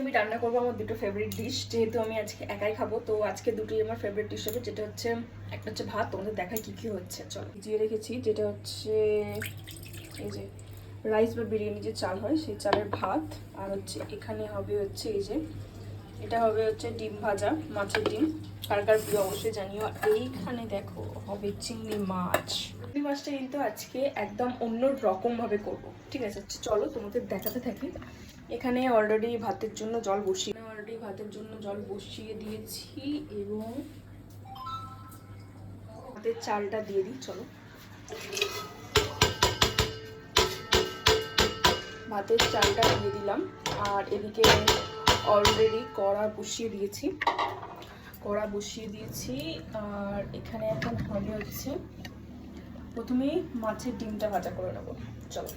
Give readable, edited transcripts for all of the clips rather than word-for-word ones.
আমি রান্না করবো আমার দুটো ফেভারিট ডিশ, যেহেতু আমি আজকে একাই খাবো। তো আজকে দুটোই আমার ফেভারিট ডিশ হবে, যেটা হচ্ছে একটা হচ্ছে ভাত, তোমাদের দেখায় কি কি হচ্ছে। চলো, ভিজিয়ে রেখেছি, যেটা হচ্ছে এই যে রাইস বা বিরিয়ানি যে চাল হয় সেই চালের ভাত। আর হচ্ছে এখানে হবে হচ্ছে এই যে এটা হবে হচ্ছে ডিম ভাজা, মাছের ডিম, কার কার প্রিয় অবশ্যই জানিও। এইখানে দেখো হবে চিংড়ি মাছ। চিংড়ি মাছটা কিন্তু আজকে একদম অন্য রকম ভাবে করবো, ঠিক আছে? চলো তোমাদের দেখাতে থাকি। এখানে অলরেডি ভাতের জন্য জল বসিয়ে দিয়েছি এবং ভাতের চালটা দিয়ে দিই। চলো, ভাতের চালটা দিয়ে দিলাম। আর এদিকে অলরেডি কড়া বসিয়ে দিয়েছি। আর এখানে এখন হবে হচ্ছে প্রথমেই মাছের ডিমটা ভাজা করে নেবো। চলো,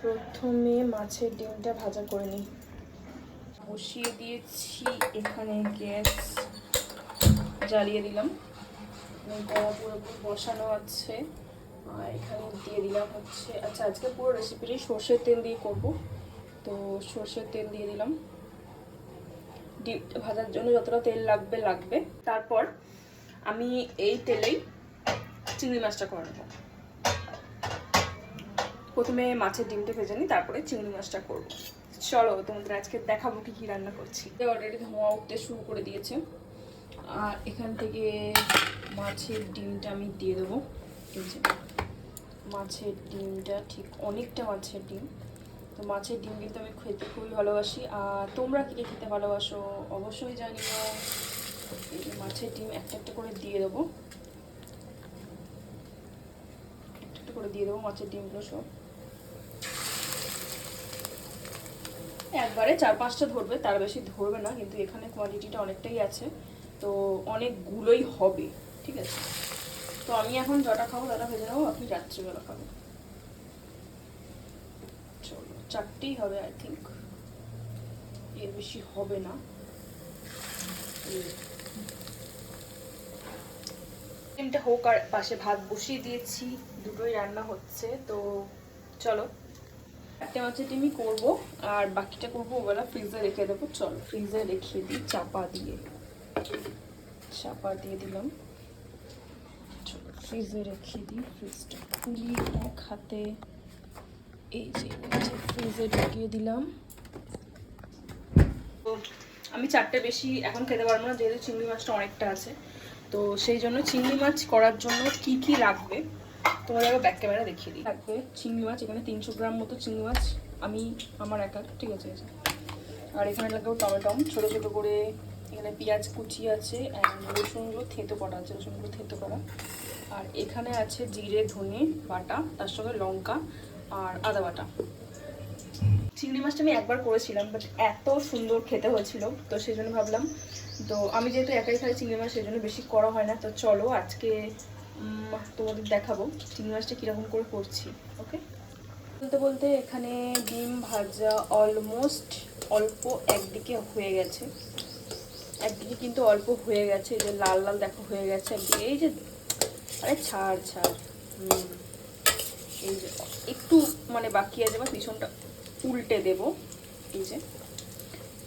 প্রথমে মাছের ডিমটা ভাজা করে নিই। বসিয়ে দিয়েছি, এখানে গ্যাস জ্বালিয়ে দিলাম, কড়া পুরোপুরি বসানো আছে। আর এখানে দিয়ে দিলাম হচ্ছে, আচ্ছা আজকে পুরো রেসিপিটি সর্ষের তেল দিয়ে করব, তো সর্ষের তেল দিয়ে দিলাম। ডিম ভাজার জন্য যতটা তেল লাগবে। তারপর আমি এই তেলেই চিংড়ি মাছটা করে নেব। প্রথমে মাছের ডিমটা ভেজে নিই, তারপরে চিংড়ি মাছটা করব। চলো তোমাদের আজকে দেখাবো কি কি রান্না করছি। অলরেডি ধোঁয়া উঠতে শুরু করে দিয়েছে। আর এখান থেকে মাছের ডিমটা আমি দিয়ে দেবো। এই যে মাছের ডিমটা, ঠিক অনেকটা মাছের ডিম। তো মাছের ডিম কিন্তু আমি খেতে খুবই ভালোবাসি। আর তোমরা কী খেতে ভালোবাসো অবশ্যই জানিও। এই যে মাছের ডিম একটা একটা করে দিয়ে দেবো, মাছের ডিমগুলো সব একবারে 4-5টা ধরবে, তার বেশি ধরবে না, কিন্তু এখানে কোয়ান্টিটিটা অনেকটাই আছে, তো অনেকগুলোই হবে, ঠিক আছে? তো আমি এখন যটা খাবো তটা ভেজে নেবো, আপনি রাত্রিবেলা খাবেন। চলো, 4টেই হবে আই থিঙ্ক, এর বেশি হবে না। ডিমটা হোক, আর পাশে ভাত বসিয়ে দিয়েছি, দুটোই রান্না হচ্ছে। তো চলো, একটা মাছের ডিমই করবো আর বাকিটা করবো ওবেলা ফ্রিজে রেখে দেবো। চলো ফ্রিজে রেখে দিই, চাপা দিয়ে দিলাম। চলো ফ্রিজে রেখে দিই, ফ্রিজটা খুলি এক হাতে। এই যে ফ্রিজে ঢুকিয়ে দিলাম। তো আমি 4টে বেশি এখন খেতে পারবো না, যেহেতু চিংড়ি মাছটা অনেকটা আছে। তো সেই জন্য চিংড়ি মাছ করার জন্য কি কি লাগবে তোমাদের আগে ব্যাক ক্যামেরা দেখিয়ে দিই। লাগবে চিংড়ি মাছ, এখানে 300 গ্রাম মতো চিংড়ি মাছ, আমার একা, ঠিক আছে? আর এখানে লাগবে টমেটো ছোটো ছোটো করে, এখানে পেঁয়াজ কুচি আছে, রসুনগুলো থেঁতো করা আছে, আর এখানে আছে জিরে ধনে বাটা, তার সঙ্গে লঙ্কা আর আদা বাটা। চিংড়ি মাছটা আমি একবার করেছিলাম, বাট এত সুন্দর খেতে হয়েছিল, তো সেই জন্য ভাবলাম, তো আমি যেহেতু একাই খাই চিংড়ি মাছ, সেই জন্য বেশি করা হয় না। তো চলো আজকে তোমাদের দেখাবো চিংড়ি মাছটা কীরকম করে করছি। ওকে, বলতে বলতে এখানে ডিম ভাজা অলমোস্ট অল্প একদিকে হয়ে গেছে, কিন্তু অল্প হয়ে গেছে। এই যে লাল লাল দেখো হয়ে গেছে একদিকে, এই যে আরে ছাড় এই যে একটু মানে বাকি আছে, বা পিছনটা উল্টে দেব। এই যে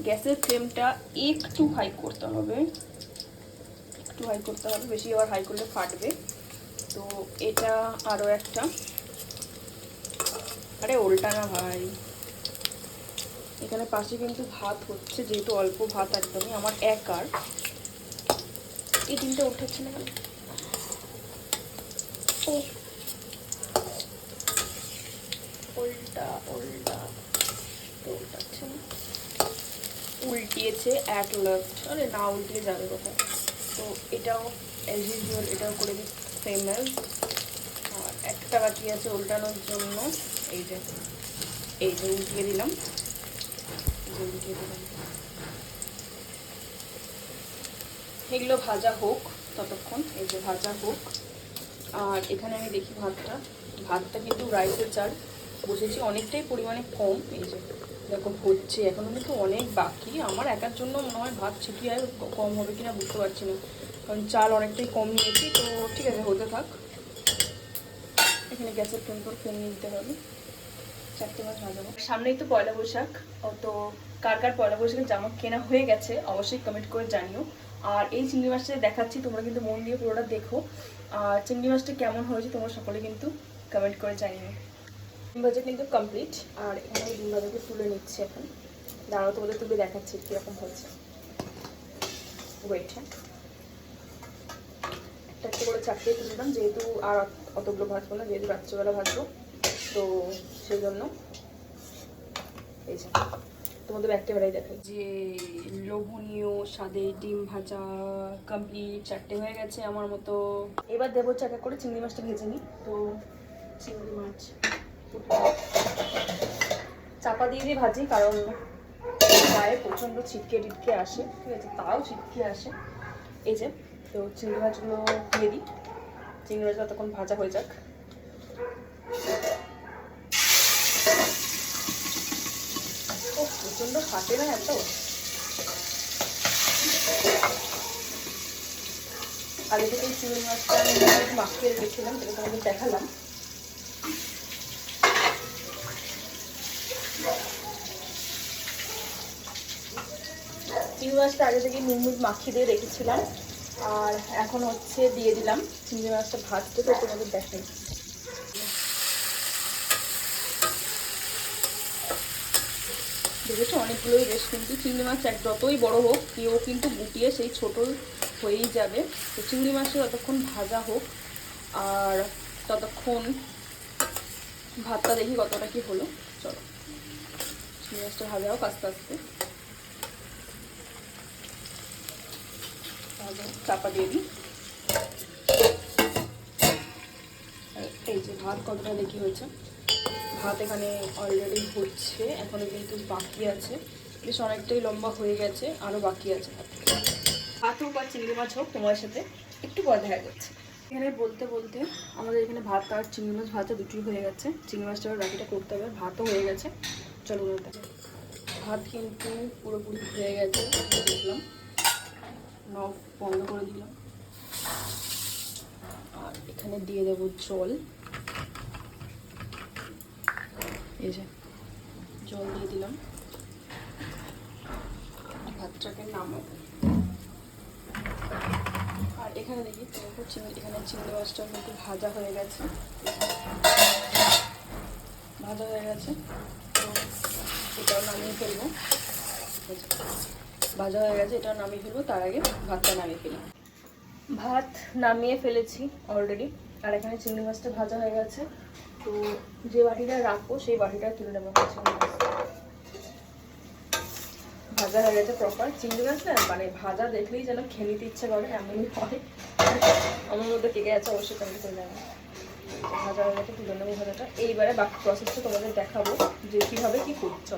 গ্যাসের ফ্লেমটা একটু হাই করতে হবে, বেশি আবার হাই করলে ফাটবে। তো এটা আরও একটা, আরে ওল্টা না ভাই, এখানে পাশে কিন্তু ভাত হচ্ছে, যেহেতু অল্প ভাত একদমই আমার একার। এই ডিমটা উঠেছে না, উল্টিয়েছে অ্যাট লাস্ট, আরে না উল্টিয়ে যাবে কোথায়। তো এটাও অ্যাজ ইউজুয়াল এটাও করে দিই ফেমাস। আর একটা বাকি আছে উল্টানোর জন্য, এই যে উল্টিয়ে দিলাম। এগুলো ভাজা হোক ততক্ষণ, এই যে ভাজা হোক। আর এখানে আমি দেখি ভাতটা কিন্তু রাইসের চাল বসেছি, অনেকটাই পরিমাণে কম। এই যে দেখো হচ্ছে, এখনো কিন্তু অনেক বাকি। আমার একার জন্য মনে হয় ভাত ছিটিয়ে কম হবে কিনা বুঝতে পারছি না, কারণ চাল অনেকটাই কম নিয়েছি। তো ঠিক আছে, হতে থাক। এখানে গ্যাসের ফ্লেম করে ফেলে নিতে হবে। 4টে মাছ ভাজাবো। সামনেই তো পয়লা বৈশাখ, তো কার কার পয়লা বৈশাখের জামা কেনা হয়ে গেছে অবশ্যই কমেন্ট করে জানিও। আর এই চিংড়ি মাছটা দেখাচ্ছি, তোমরা কিন্তু মন দিয়ে পুরোটা দেখো। আর চিংড়ি মাছটা কেমন হয়েছে তোমরা সকলে কিন্তু কমেন্ট করে জানিও। ডিম ভাজা কিন্তু কমপ্লিট, আর এখানে ডিম ভাজাকে তুলে নিচ্ছি এখন। দাঁড়াও তোমাদের তুলে দেখাচ্ছি কীরকম হয়েছে। ওয়েট, হ্যাঁ একটা করে 4টে তুললাম, যেহেতু আর অতগুলো ভাজবো না, যেহেতু রাত্রিবেলা ভাজবো, তো সেই জন্য এই যে তোমাদের একেবারেই দেখাই যে লোভনীয় স্বাদে ডিম ভাজা কমপ্লিট। 4টে হয়ে গেছে আমার মতো। এবার দেবো চাকা করে চিংড়ি মাছটা ভেজে নিই। তো চিংড়ি মাছ চাপা দিয়ে ভাজি, কারণ গায়ে প্রচণ্ড ছিটকে টিটকে আসে, ঠিক আছে, তাও ছিটকে আসে। এই যে তো চিংড়ি মাছগুলো দিয়ে দিই। চিংড়ি মাছটা তখন ভাজা হয়ে যাক। ও প্রচণ্ড ফাটে না এত। আগে থেকে চিংড়ি মাছটা মাখিয়ে রেখেছিলাম, যেটা তোমাদের দেখালাম। চিংড়ি মাছটা আগে থেকে নুন মাখিয়ে দিয়ে রেখেছিলাম, আর এখন হচ্ছে দিয়ে দিলাম চিংড়ি মাছটা ভাজতে। তো তোমাদের দেখাই, দেখেছো অনেকগুলোই বেশ। কিন্তু চিংড়ি মাছ যতই বড় হোক কেউ কিন্তু গুটিয়ে সেই ছোট হয়েই যাবে। তো চিংড়ি মাছটা ততক্ষণ ভাজা হোক, আর ততক্ষণ ভাতটা দেখি কতটা কি হলো। চলো চিংড়ি মাছটা ভাজা হোক আস্তে আস্তে। চাপা দিয়ে দিই। এই যে ভাত কতটা দেখি হয়েছে। ভাত এখানে অলরেডি হচ্ছে, এখনো কিন্তু বাকি আছে, বেশ অনেকটাই লম্বা হয়ে গেছে, আরও বাকি আছে। ভাত হোক আর চিংড়ি মাছ হোক, তোমার সাথে একটু পরে দেখা যাচ্ছে। এখানে বলতে বলতে আমাদের এখানে ভাত আর চিংড়ি মাছ ভাজা দুটোই হয়ে গেছে। চিংড়ি মাছটা আবার বাকিটা করতে হবে, ভাতও হয়ে গেছে। চলো ভাত কিন্তু পুরোপুরি হয়ে গেছে। দেখলাম নখ বন্ধ করে দিলাম, আর এখানে দিয়ে দেবো জল। এই যে জল দিয়ে দিলাম, ভাতটাকে নামাবো। আর এখানে দেখি দেখো এখানে চিংড়ি মাছটা কিন্তু ভাজা হয়ে গেছে। ভাজা হয়ে গেছে, তো এটাও নামিয়ে ফেলবো। ভাজা হয়ে গেছে, এটাও নামিয়ে ফেলবো। তার আগে ভাতটা নামিয়ে ফেলি। ভাত নামিয়ে ফেলেছি অলরেডি, আর এখানে চিংড়ি মাছটা ভাজা হয়ে গেছে। তো যে বাটিটা রাখবো সেই বাটিটা তুলে নেবো। চিংড়ি মাছ ভাজা হয়ে গেছে প্রপার। চিংড়ি মাছ না মানে ভাজা দেখলেই যেন খেয়ে নিতে ইচ্ছে করে, এমনই হয়। আমার মধ্যে কে আছে অবশ্যই কমেন্ট করে যাবে। ভাজা হয়ে গেছে, তুলে নেবো ভাজাটা। এইবারে বাকি প্রসেসটা তোমাদের দেখাবো যে কীভাবে কী করছো।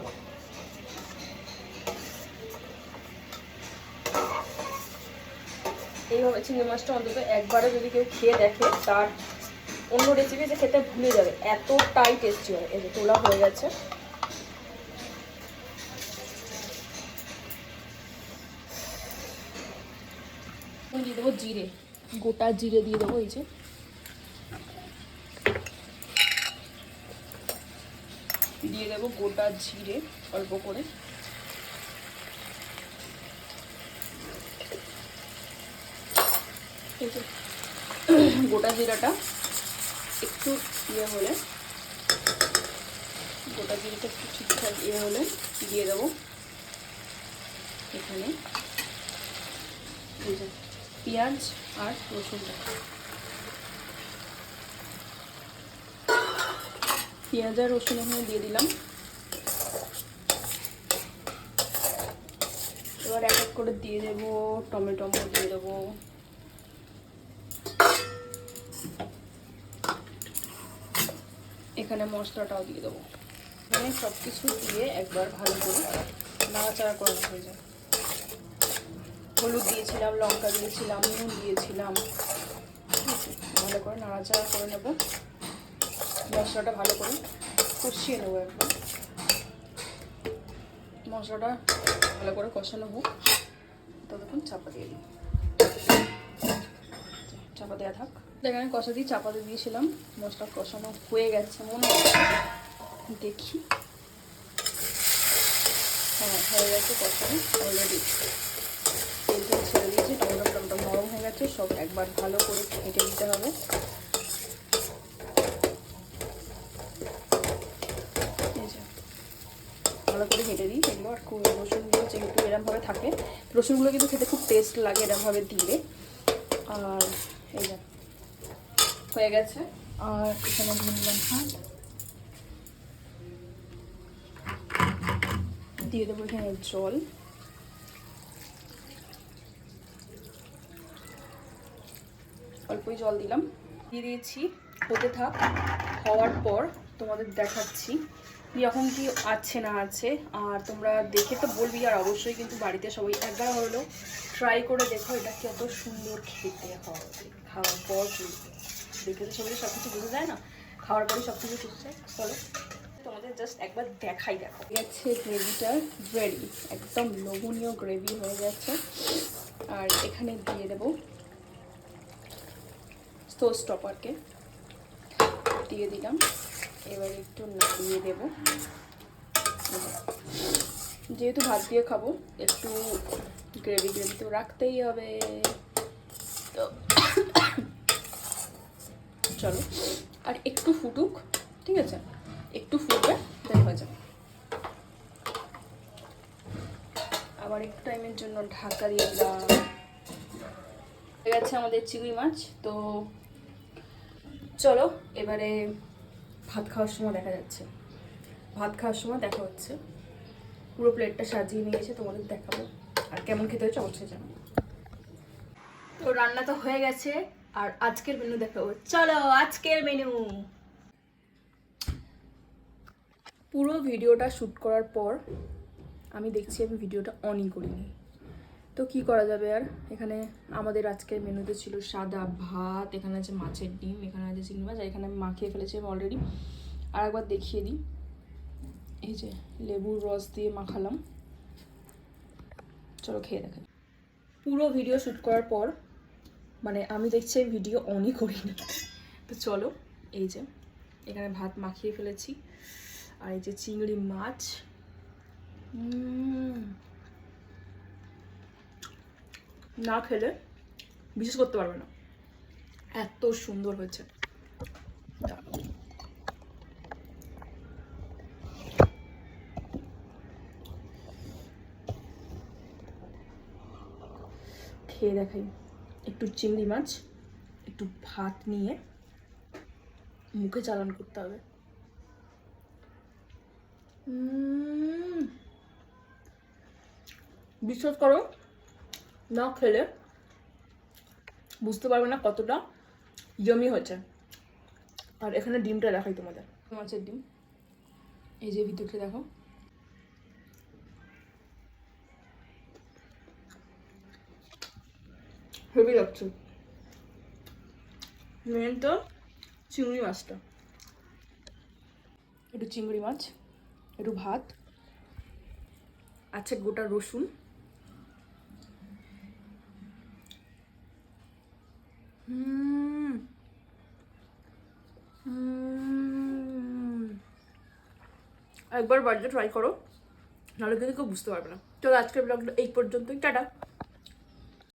এইভাবে চিংড়ি মাছটা অন্তত একবারে যদি কেউ খেয়ে দেখে, তার অন্য রেসিপি যে খেতে ভুলে যাবে, এতটাই টেস্টি হয়। এই যে তোলা হয়ে গেছে। দিয়ে দেবো জিরে, গোটা জিরে দিয়ে দেবো। এই যে দিয়ে দেবো গোটা জিরে অল্প করে। গোটা জিরাটা একটু ইয়ে হলে, গোটা জিরাটা একটু ঠিকঠাক ইয়ে হলে দিয়ে দেবো এখানে পেঁয়াজ আর রসুনটা। পেঁয়াজ আর রসুন এখানে দিয়ে দিলাম। এবার এক এক করে দিয়ে দেবো টমেটো দিয়ে দেবো। এখানে মশলাটাও দিয়ে দেবো। এখানে সব কিছু দিয়ে একবার ভালো করে নাড়াচাড়া করানো হয়ে যায়। হলুদ দিয়েছিলাম, লঙ্কা দিয়েছিলাম, নুন দিয়েছিলাম, ভালো করে নাড়াচাড়া করে নেব। মশলাটা ভালো করে কষিয়ে নেবো একবার। মশলাটা ভালো করে কষানো হোক, ততক্ষণ চাপা দিয়ে দিই। চাপা দেওয়া থাক। এখানে কষা দিয়ে চাপা দিয়ে দিয়েছিলাম। মশলা কষানো হয়ে গেছে মনে হচ্ছে। দেখি। হ্যাঁ, হয়ে গেছে কষানো অলরেডি। তেলটা ছেড়ে দিয়েছি, টমেটো নরম হয়ে গেছে। সব একবার ভালো করে ঘেঁটে দিতে হবে। ভালো করে ঘেঁটে দিই এগুলো। আর রসুনগুলো যেহেতু এরমভাবে থাকে, রসুনগুলো কিন্তু খেতে খুব টেস্ট লাগে এরমভাবে দিলে। আর এই যে হয়ে গেছে। আর এখানে ধরলাম ভাত, দিয়ে দেবো এখানে জল। অল্পই জল দিলাম, দিয়ে দিয়েছি। হতে থাক, হওয়ার পর তোমাদের দেখাচ্ছি কীরকম কি আছে না আছে। আর তোমরা দেখে তো বলবি, আর অবশ্যই কিন্তু বাড়িতে সবাই একবার হলো ট্রাই করে দেখো এটা কত সুন্দর খেতে হয়। খাওয়ার পর দেখে তো সবাই সব কিছু বুঝে যায় না, খাওয়ার পরে সব কিছু বুঝে যায়। চলো তোমাদের জাস্ট একবার দেখাই। দেখো গেছে গ্রেভিটা রেডি, একদম লোভনীয় গ্রেভি হয়ে গেছে। আর এখানে দিয়ে দেবো সস স্টপারকে, দিয়ে দিলাম। এবার একটু নাড়িয়ে দেবো। যেহেতু ভাত দিয়ে খাবো, একটু গ্রেভি তো রাখতেই হবে। তো চলো আর একটু ফুটুক, ঠিক আছে? একটু ফুটবে, দেন হয়ে যাবে। আবার একটু টাইমের জন্য ঢাকা দিয়ে দিলাম। হয়ে গেছে আমাদের চিংড়ি মাছ। তো চলো এবারে ভাত খাওয়ার সময় দেখা যাচ্ছে, ভাত খাওয়ার সময় দেখা হচ্ছে। পুরো প্লেটটা সাজিয়ে নিয়েছে, তোমাদের দেখাবো। আর কেমন খেতে হচ্ছে অবশ্যই জানাবো। তো রান্না তো হয়ে গেছে, আর আজকের মেনু দেখাবো। চলো আজকের মেনু। পুরো ভিডিওটা শ্যুট করার পর আমি দেখছি আমি ভিডিওটা অনই করিনি। তো কি করা যাবে আর। এখানে আমাদের আজকের মেনুতে ছিল সাদা ভাত, এখানে আছে মাছের ডিম, এখানে আছে চিংড়ি মাছ, আর এখানে আমি মাখিয়ে ফেলেছি আমি অলরেডি। আর একবার দেখিয়ে দিই, এই যে লেবুর রস দিয়ে মাখালাম। চলো খেয়ে দেখাই। পুরো ভিডিও শ্যুট করার পর মানে আমি দেখছি ভিডিও অনই করিনি। তো চলো, এই যে এখানে ভাত মাখিয়ে ফেলেছি, আর এই যে চিংড়ি মাছ। না খেলে বিশ্বাস করতে পারবে না, এত সুন্দর হয়েছে। খেয়ে দেখাই। একটু চিংড়ি মাছ, একটু ভাত নিয়ে মুখে চালান করতে হবে। বিশ্বাস করো, না খেলে বুঝতে পারবে না কতটা জমি হয়েছে। আর এখানে ডিমটা দেখাই তোমাদের, মাছের ডিম। এই যে ভিতরটা দেখো, হেভি লাগছে। মেন তো চিংড়ি মাছটা, একটু চিংড়ি মাছ, একটু ভাত আছে, গোটা রসুন, একবার বাড়িতে ট্রাই করো, নাহলে কিন্তু কেউ বুঝতে পারবে না। চলো আজকের ব্লগটা এই পর্যন্তই, টাটা।